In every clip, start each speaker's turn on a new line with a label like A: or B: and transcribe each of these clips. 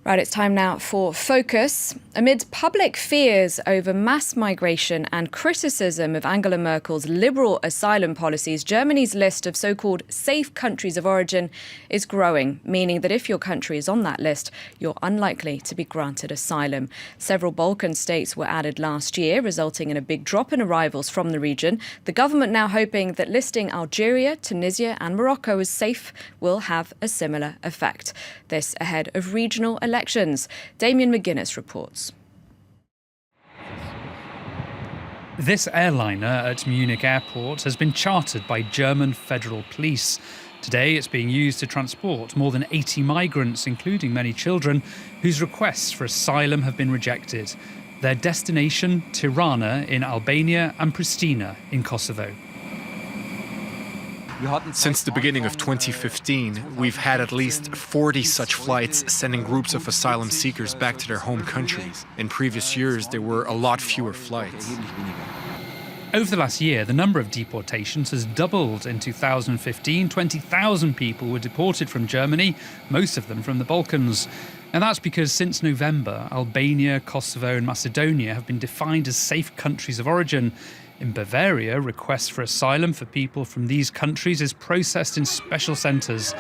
A: Right, it's time now for Focus. Amid public fears over mass migration and criticism of Angela Merkel's liberal asylum policies, Germany's list of so-called safe countries of origin is growing, meaning that if your country is on that list, you're unlikely to be granted asylum. Several Balkan states were added last year, resulting in a big drop in arrivals from the region. The government now hoping that listing Algeria, Tunisia and Morocco as safe will have a similar effect. This ahead of regional elections. Damien McGuinness reports.
B: This airliner at Munich airport has been chartered by German federal police. Today it's being used to transport more than 80 migrants, including many children, whose requests for asylum have been rejected. Their destination, Tirana in Albania and Pristina in Kosovo.
C: Since the beginning of 2015, we've had at least 40 such flights sending groups of asylum seekers back to their home countries. In previous years, there were a lot fewer flights.
B: Over the last year, the number of deportations has doubled. In 2015, 20,000 people were deported from Germany, most of them from the Balkans. And that's because since November, Albania, Kosovo and Macedonia have been defined as safe countries of origin. In Bavaria, requests for asylum for people from these countries is processed in special centres.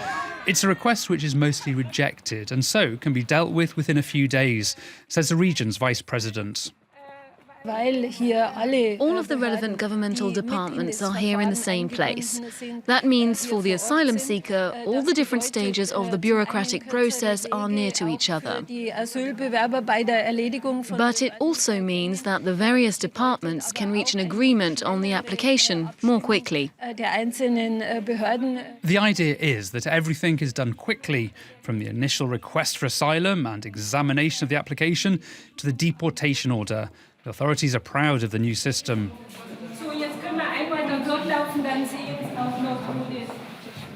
B: It's a request which is mostly rejected and so can be dealt with within a few days, says the region's vice president.
D: All of the relevant governmental departments are here in the same place. That means for the asylum seeker, all the different stages of the bureaucratic process are near to each other. But it also means that the various departments can reach an agreement on the application more quickly.
B: The idea is that everything is done quickly, from the initial request for asylum and examination of the application to the deportation order. The authorities are proud of the new system.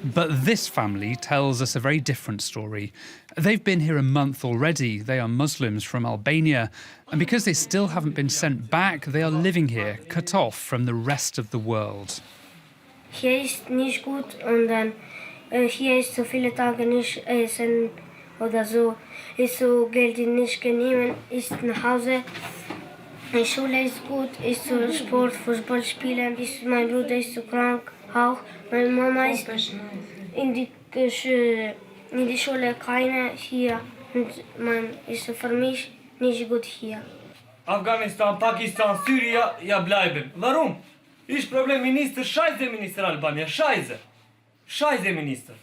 B: But this family tells us a very different story. They've been here a month already. They are Muslims from Albania. And because they still haven't been sent back, they are living here, cut off from the rest of the world.
E: Hier ist nicht gut und dann hier ist so viele Tage nicht essen oder so. Ist so Geld nicht genommen, ist nach Hause. Die Schule ist gut, ist so Sport, Fußball spielen, mein Bruder ist so krank, auch. Meine Mama ist in die Schule keine hier und man ist für mich nicht gut hier.
F: Afghanistan, Pakistan, Syrien, ja bleiben. Warum? Ich Premierminister, scheiße Minister Albanien, scheiße. Scheiße Minister.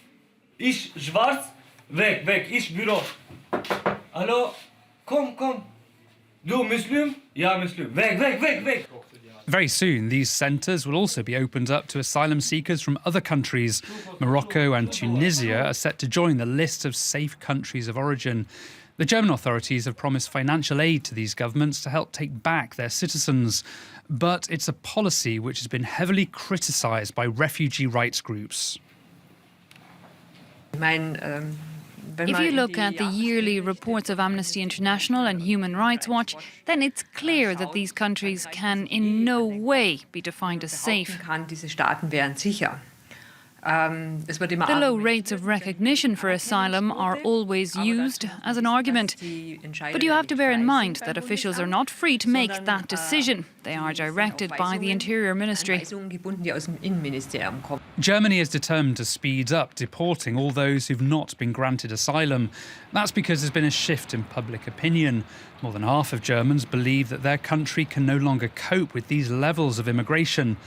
F: Ich schwarz, weg, weg, ich Büro. Hallo, komm. Du Muslim? Ja, Muslim. Weg, weg, weg, weg.
B: Very soon, these centres will also be opened up to asylum seekers from other countries. Morocco and Tunisia are set to join the list of safe countries of origin. The German authorities have promised financial aid to these governments to help take back their citizens. But it's a policy which has been heavily criticised by refugee rights groups.
D: If you look at the yearly reports of Amnesty International and Human Rights Watch, then it's clear that these countries can in no way be defined as safe. The low rates of recognition for asylum are always used as an argument. But you have to bear in mind that officials are not free to make that decision. They are directed by the Interior Ministry.
B: Germany is determined to speed up deporting all those who've not been granted asylum. That's because there's been a shift in public opinion. More than half of Germans believe that their country can no longer cope with these levels of immigration.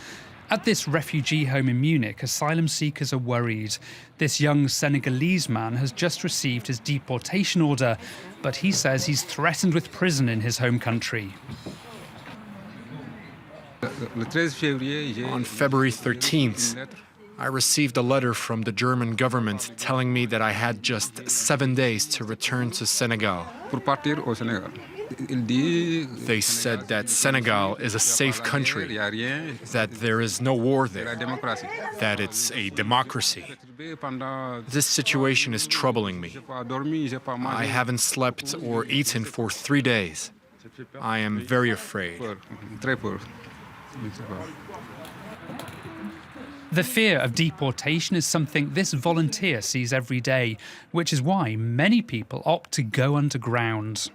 B: At this refugee home in Munich, asylum seekers are worried. This young Senegalese man has just received his deportation order, but he says he's threatened with prison in his home country.
C: On February 13th, I received a letter from the German government telling me that I had just 7 days to return to Senegal. They said that Senegal is a safe country, that there is no war there, that it's a democracy. This situation is troubling me. I haven't slept or eaten for 3 days. I am very afraid.
B: The fear of deportation is something this volunteer sees every day, which is why many people opt to go underground.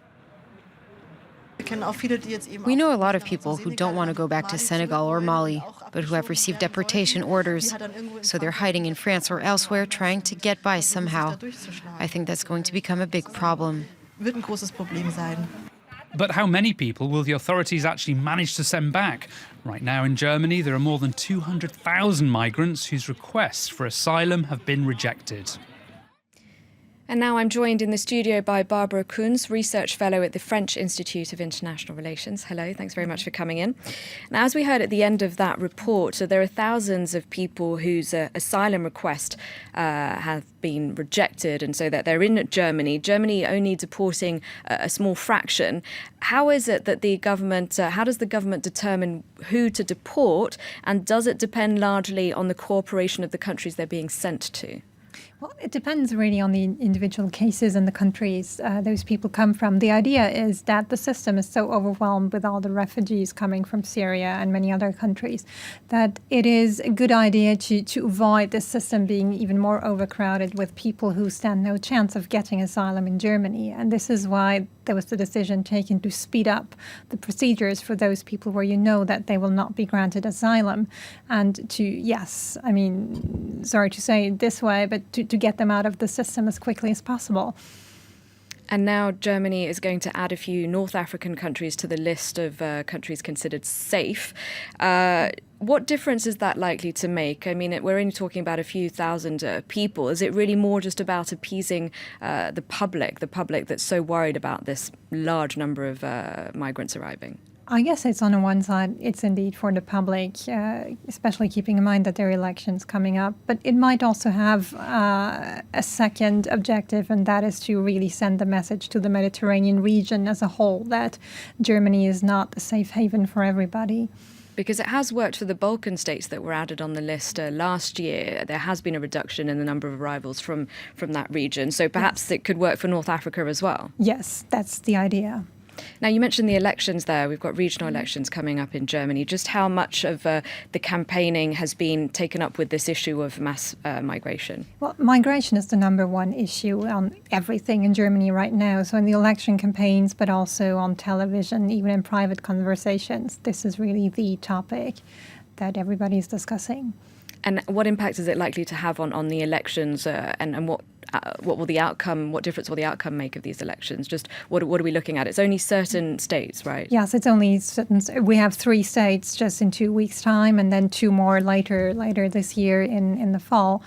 G: We know a lot of people who don't want to go back to Senegal or Mali, but who have received deportation orders. So they're hiding in France or elsewhere, trying to get by somehow. I think that's going to become a big problem.
B: But how many people will the authorities actually manage to send back? Right now in Germany, there are more than 200,000 migrants whose requests for asylum have been rejected.
A: And now I'm joined in the studio by Barbara Kunz, Research Fellow at the French Institute of International Relations. Hello, thanks very much for coming in. Now, as we heard at the end of that report, so there are thousands of people whose asylum request have been rejected, and so that they're in Germany. Germany only deporting a small fraction. How is it that the government, how does the government determine who to deport, and does it depend largely on the cooperation of the countries they're being sent to?
H: Well, it depends really on the individual cases and the countries those people come from. The idea is that the system is so overwhelmed with all the refugees coming from Syria and many other countries that it is a good idea to avoid the system being even more overcrowded with people who stand no chance of getting asylum in Germany. And this is why there was the decision taken to speed up the procedures for those people where you know that they will not be granted asylum. And to, yes, I mean, sorry to say it this way, but to get them out of the system as quickly as possible.
A: And now Germany is going to add a few North African countries to the list of countries considered safe. What difference is that likely to make? I mean, we're only talking about a few thousand people. Is it really more just about appeasing the public that's so worried about this large number of migrants arriving?
H: I guess it's on the one side, it's indeed for the public, especially keeping in mind that there are elections coming up. But it might also have a second objective, and that is to really send the message to the Mediterranean region as a whole that Germany is not a safe haven for everybody.
A: Because it has worked for the Balkan states that were added on the list last year. There has been a reduction in the number of arrivals from that region. So perhaps it could work for North Africa as well.
H: Yes, that's the idea.
A: Now, you mentioned the elections there. We've got regional elections coming up in Germany. Just how much of the campaigning has been taken up with this issue of mass migration?
H: Well, migration is the number one issue on everything in Germany right now. So in the election campaigns, but also on television, even in private conversations, this is really the topic that everybody's discussing.
A: And what impact is it likely to have on the elections, and what will the outcome? What difference will the outcome make of these elections? Just what are we looking at? It's only certain states, right?
H: Yes, it's only certain. We have 3 states just in 2 weeks' time, and then 2 more later this year in the fall.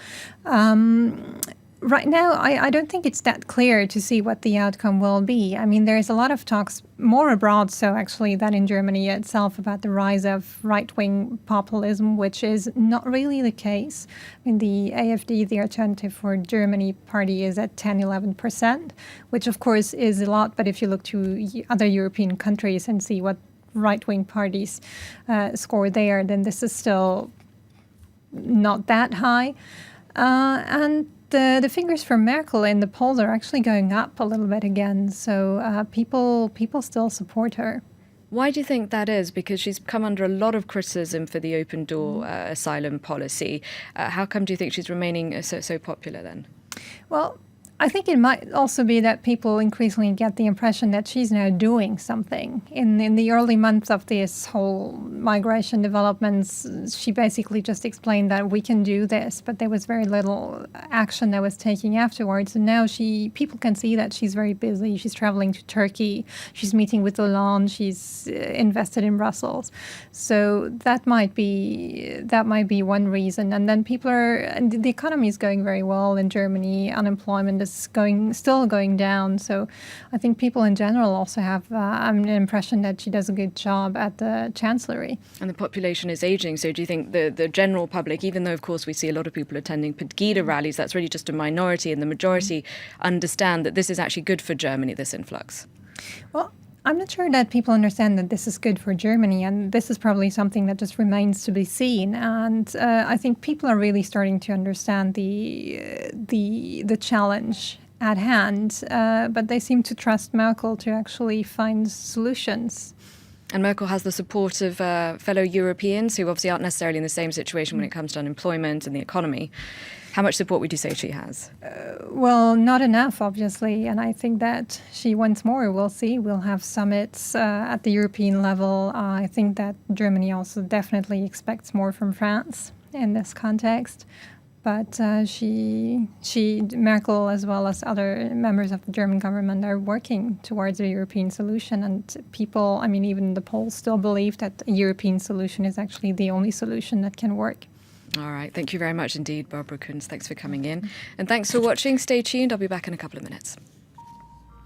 H: Right now, I don't think it's that clear to see what the outcome will be. I mean, there's a lot of talks, more abroad, so actually, than in Germany itself, about the rise of right-wing populism, which is not really the case. I mean, the AfD, the Alternative for Germany party, is at 10-11%, which, of course, is a lot. But if you look to other European countries and see what right-wing parties score there, then this is still not that high. And the figures for Merkel in the polls are actually going up a little bit again. So people still support her.
A: Why do you think that is? Because she's come under a lot of criticism for the open door asylum policy. How come do you think she's remaining so popular then?
H: Well, I think it might also be that people increasingly get the impression that she's now doing something. In the early months of this whole migration developments, she basically just explained that we can do this, but there was very little action that was taken afterwards. And now people can see that she's very busy. She's traveling to Turkey. She's meeting with Hollande. She's invested in Brussels. So that might be one reason. And then the economy is going very well in Germany. Unemployment is still going down. So I think people in general also have an impression that she does a good job at the Chancellery.
A: And the population is aging. So do you think the general public, even though, of course, we see a lot of people attending Pegida rallies, that's really just a minority, and the majority understand that this is actually good for Germany, this influx?
H: Well, I'm not sure that people understand that this is good for Germany, and this is probably something that just remains to be seen. And I think people are really starting to understand the challenge at hand, but they seem to trust Merkel to actually find solutions.
A: And Merkel has the support of fellow Europeans who obviously aren't necessarily in the same situation when it comes to unemployment and the economy. How much support would you say she has?
H: Well, not enough, obviously. And I think that she wants more. We'll see. We'll have summits at the European level. I think that Germany also definitely expects more from France in this context. But Merkel, as well as other members of the German government, are working towards a European solution. And people, I mean, even the Poles still believe that a European solution is actually the only solution that can work.
A: All right. Thank you very much indeed, Barbara Kunz. Thanks for coming in. And thanks for watching. Stay tuned. I'll be back in a couple of minutes.